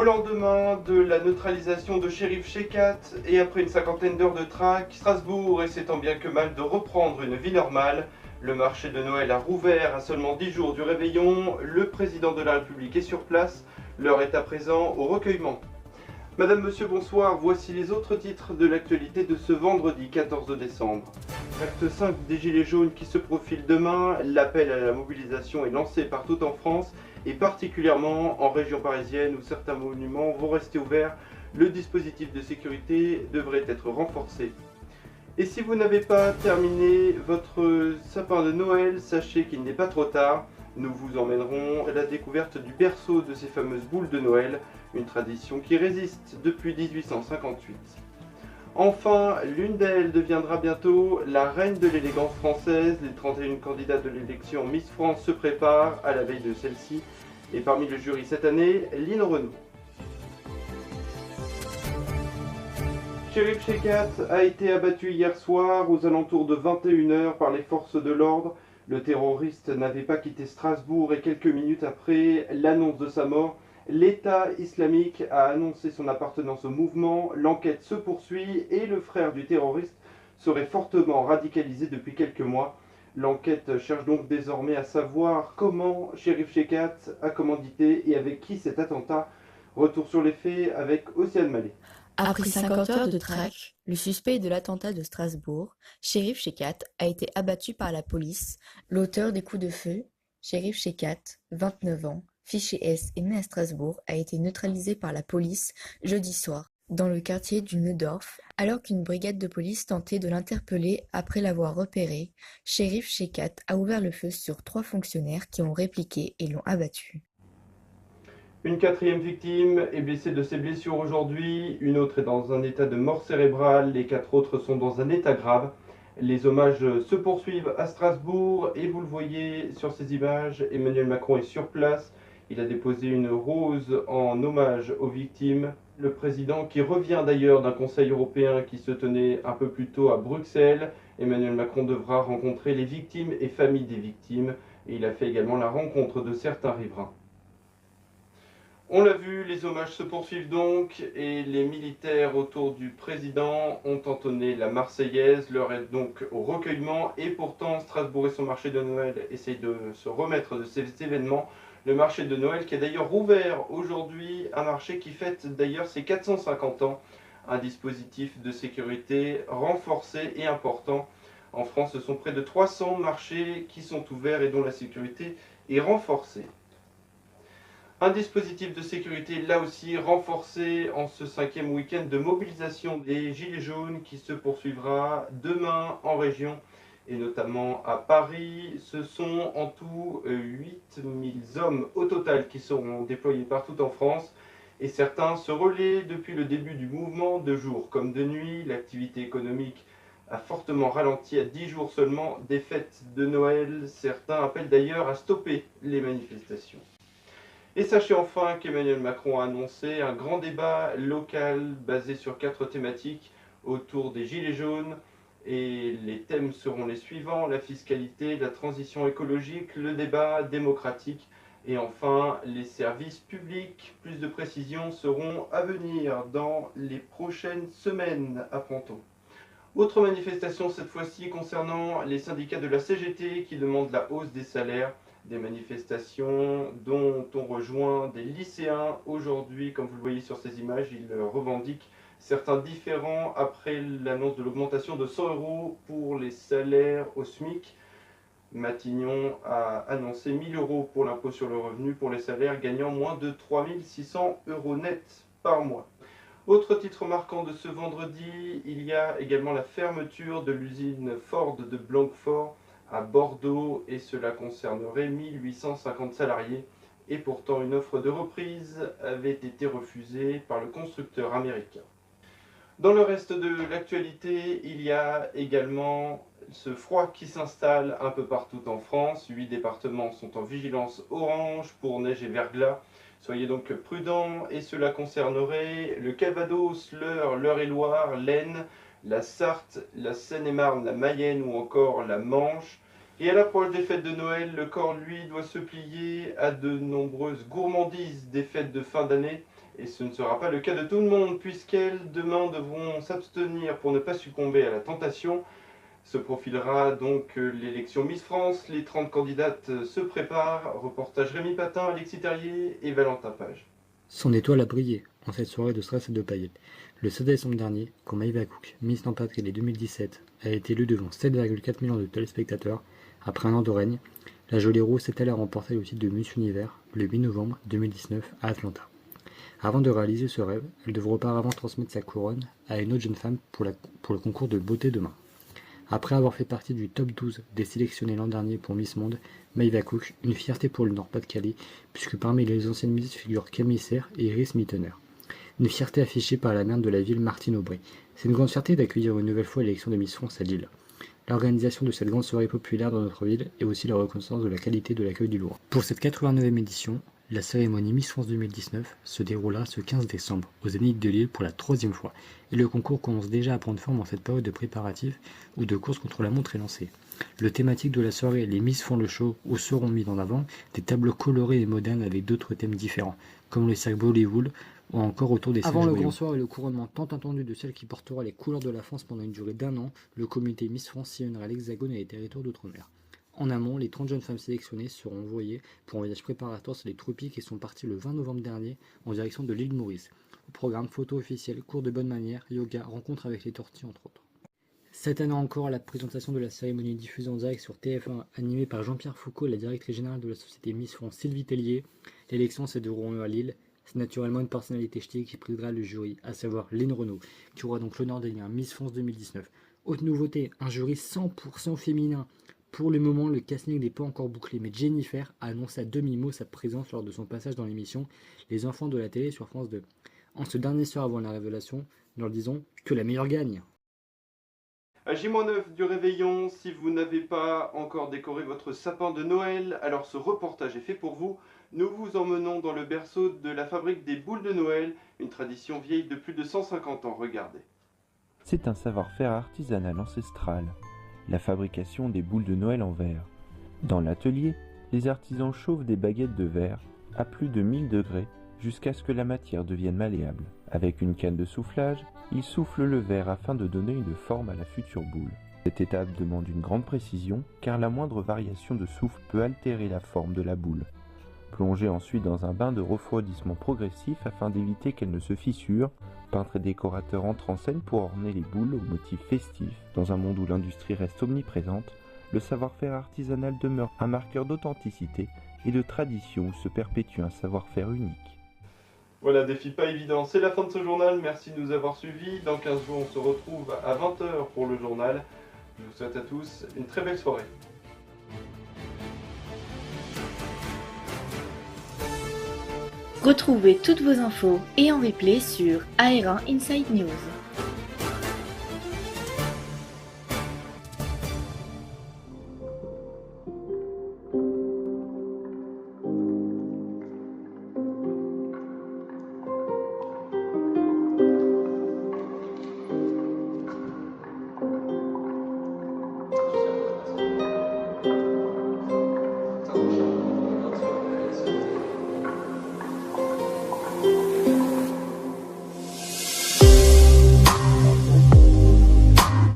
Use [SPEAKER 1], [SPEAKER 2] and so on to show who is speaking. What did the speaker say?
[SPEAKER 1] Au lendemain de la neutralisation de Shérif Shekat et après une cinquantaine d'heures de traque, Strasbourg essaie tant bien que mal de reprendre une vie normale. Le marché de Noël a rouvert à seulement 10 jours du réveillon. Le président de la République est sur place. L'heure est à présent au recueillement. Madame, monsieur, bonsoir. Voici les autres titres de l'actualité de ce vendredi 14 décembre. Acte 5 des Gilets jaunes qui se profile demain. L'appel à la mobilisation est lancé partout en France et particulièrement en région parisienne où certains monuments vont rester ouverts. Le dispositif de sécurité devrait être renforcé. Et si vous n'avez pas terminé votre sapin de Noël, sachez qu'il n'est pas trop tard. Nous vous emmènerons à la découverte du berceau de ces fameuses boules de Noël, une tradition qui résiste depuis 1858. Enfin, l'une d'elles deviendra bientôt la reine de l'élégance française. Les 31 candidats de l'élection Miss France se préparent à la veille de celle-ci. Et parmi le jury cette année, Lynn Renaud. Shérif Shekat a été abattu hier soir aux alentours de 21 h par les forces de l'ordre. Le terroriste n'avait pas quitté Strasbourg et quelques minutes après l'annonce de sa mort, l'État islamique a annoncé son appartenance au mouvement. L'enquête se poursuit et le frère du terroriste serait fortement radicalisé depuis quelques mois. L'enquête cherche donc désormais à savoir comment Shérif Shekat a commandité et avec qui cet attentat. Retour sur les faits avec Océane Mallet.
[SPEAKER 2] Après 50 heures de traque, le suspect de l'attentat de Strasbourg, Shérif Shekat, a été abattu par la police. L'auteur des coups de feu, Shérif Shekat, 29 ans, fiché S et né à Strasbourg, a été neutralisé par la police jeudi soir, dans le quartier du Neudorf, alors qu'une brigade de police tentait de l'interpeller après l'avoir repéré. Shérif Shekat a ouvert le feu sur 3 fonctionnaires qui ont répliqué et l'ont abattu.
[SPEAKER 1] Une quatrième victime est blessée de ses blessures aujourd'hui, une autre est dans un état de mort cérébrale, les 4 autres sont dans un état grave. Les hommages se poursuivent à Strasbourg et vous le voyez sur ces images, Emmanuel Macron est sur place. Il a déposé une rose en hommage aux victimes. Le président qui revient d'ailleurs d'un conseil européen qui se tenait un peu plus tôt à Bruxelles. Emmanuel Macron devra rencontrer les victimes et familles des victimes et il a fait également la rencontre de certains riverains. On l'a vu, les hommages se poursuivent donc et les militaires autour du président ont entonné la Marseillaise. L'heure est donc au recueillement et pourtant Strasbourg et son marché de Noël essayent de se remettre de ces événements. Le marché de Noël qui est d'ailleurs rouvert aujourd'hui, un marché qui fête d'ailleurs ses 450 ans. Un dispositif de sécurité renforcé et important. En France, ce sont près de 300 marchés qui sont ouverts et dont la sécurité est renforcée. Un dispositif de sécurité là aussi renforcé en ce 5e week-end de mobilisation des Gilets jaunes qui se poursuivra demain en région et notamment à Paris. Ce sont en tout 8000 hommes au total qui seront déployés partout en France et certains se relaient depuis le début du mouvement de jour comme de nuit. L'activité économique a fortement ralenti à 10 jours seulement des fêtes de Noël. Certains appellent d'ailleurs à stopper les manifestations. Et sachez enfin qu'Emmanuel Macron a annoncé un grand débat local basé sur 4 thématiques autour des Gilets jaunes. Et les thèmes seront les suivants: la fiscalité, la transition écologique, le débat démocratique et enfin les services publics. Plus de précisions seront à venir dans les prochaines semaines, apprend-on. Autre manifestation cette fois-ci concernant les syndicats de la CGT qui demandent la hausse des salaires. Des manifestations dont on rejoint des lycéens aujourd'hui, comme vous le voyez sur ces images, ils revendiquent certains différends après l'annonce de l'augmentation de 100 € pour les salaires au SMIC. Matignon a annoncé 1 000 € pour l'impôt sur le revenu pour les salaires gagnant moins de 3 600 € net par mois. Autre titre marquant de ce vendredi, il y a également la fermeture de l'usine Ford de Blanquefort à Bordeaux et cela concernerait 1850 salariés et pourtant une offre de reprise avait été refusée par le constructeur américain. Dans le reste de l'actualité, il y a également ce froid qui s'installe un peu partout en France. 8 départements sont en vigilance orange pour neige et verglas. Soyez donc prudents et cela concernerait le Calvados, l'Eure-et-Loire, l'Aisne, la Sarthe, la Seine-et-Marne, la Mayenne ou encore la Manche. Et à l'approche des fêtes de Noël, le corps, lui, doit se plier à de nombreuses gourmandises des fêtes de fin d'année Et ce ne sera pas le cas de tout le monde, puisqu'elles, demain, devront s'abstenir pour ne pas succomber à la tentation. Se profilera donc l'élection Miss France. Les 30 candidates se préparent. Reportage Rémi Patin, Alexis Terrier et Valentin Page.
[SPEAKER 3] Son étoile a brillé en cette soirée de stress et de paillettes. Le 16 décembre dernier, quand Maëva Cook, Miss Nord-Pas-de-Calais 2017, a été élue devant 7,4 millions de téléspectateurs, après un an de règne, la jolie Rose s'est allée remporter le titre de Miss Univers le 8 novembre 2019 à Atlanta. Avant de réaliser ce rêve, elle devra auparavant transmettre sa couronne à une autre jeune femme pour le concours de beauté demain. Après avoir fait partie du top 12 des sélectionnés l'an dernier pour Miss Monde, Maëva Cook, une fierté pour le Nord-Pas-de-Calais, puisque parmi les anciennes Miss figurent Camille Serre et Iris Mittener. Une fierté affichée par la maire de la ville, Martine Aubry. C'est une grande fierté d'accueillir une nouvelle fois l'élection de Miss France à Lille. L'organisation de cette grande soirée populaire dans notre ville est aussi la reconnaissance de la qualité de l'accueil du Loir. Pour cette 89e édition, la cérémonie Miss France 2019 se déroulera ce 15 décembre au Zénith de Lille pour la 3e fois, et le concours commence déjà à prendre forme en cette période de préparatifs où de courses contre la montre est lancée. Le thématique de la soirée, les Miss font le show, où seront mis en avant des tableaux colorés et modernes avec d'autres thèmes différents, comme le cirque Bollywood ou encore autour des Avant le grand soir et le couronnement tant attendu de celle qui portera les couleurs de la France pendant une durée d'1 an, le comité Miss France sillonnera l'Hexagone et les territoires d'outre-mer. En amont, les 30 jeunes femmes sélectionnées seront envoyées pour un voyage préparatoire sur les tropiques et sont parties le 20 novembre dernier en direction de l'île Maurice. Au programme photo officielle, cours de bonne manière, yoga, rencontre avec les tortilles entre autres. Cette année encore, la présentation de la cérémonie diffusée en direct sur TF1, animée par Jean-Pierre Foucault, la directrice générale de la société Miss France Sylvie Tellier. L'élection se déroulera à Lille. C'est naturellement une personnalité ch'ti qui présidera le jury, à savoir Lynn Renaud, qui aura donc l'honneur d'élire Miss France 2019. Haute nouveauté, un jury 100% féminin. Pour le moment, le casting n'est pas encore bouclé, mais Jennifer a annoncé à demi-mot sa présence lors de son passage dans l'émission Les Enfants de la télé sur France 2. En ce dernier soir avant la révélation, nous leur disons que la meilleure gagne.
[SPEAKER 1] À J-9 du réveillon, si vous n'avez pas encore décoré votre sapin de Noël, alors ce reportage est fait pour vous. Nous vous emmenons dans le berceau de la fabrique des boules de Noël, une tradition vieille de plus de 150 ans, regardez.
[SPEAKER 4] C'est un savoir-faire artisanal ancestral, la fabrication des boules de Noël en verre. Dans l'atelier, les artisans chauffent des baguettes de verre à plus de 1000 degrés jusqu'à ce que la matière devienne malléable. Avec une canne de soufflage, ils soufflent le verre afin de donner une forme à la future boule. Cette étape demande une grande précision car la moindre variation de souffle peut altérer la forme de la boule. Plongez ensuite dans un bain de refroidissement progressif afin d'éviter qu'elles ne se fissurent. Peintres et décorateurs entrent en scène pour orner les boules aux motifs festifs. Dans un monde où l'industrie reste omniprésente, le savoir-faire artisanal demeure un marqueur d'authenticité et de tradition où se perpétue un savoir-faire unique.
[SPEAKER 1] Voilà, défi pas évident. C'est la fin de ce journal. Merci de nous avoir suivis. Dans 15 jours, on se retrouve à 20 h pour le journal. Je vous souhaite à tous une très belle soirée.
[SPEAKER 2] Retrouvez toutes vos infos et en replay sur AR1 Inside News.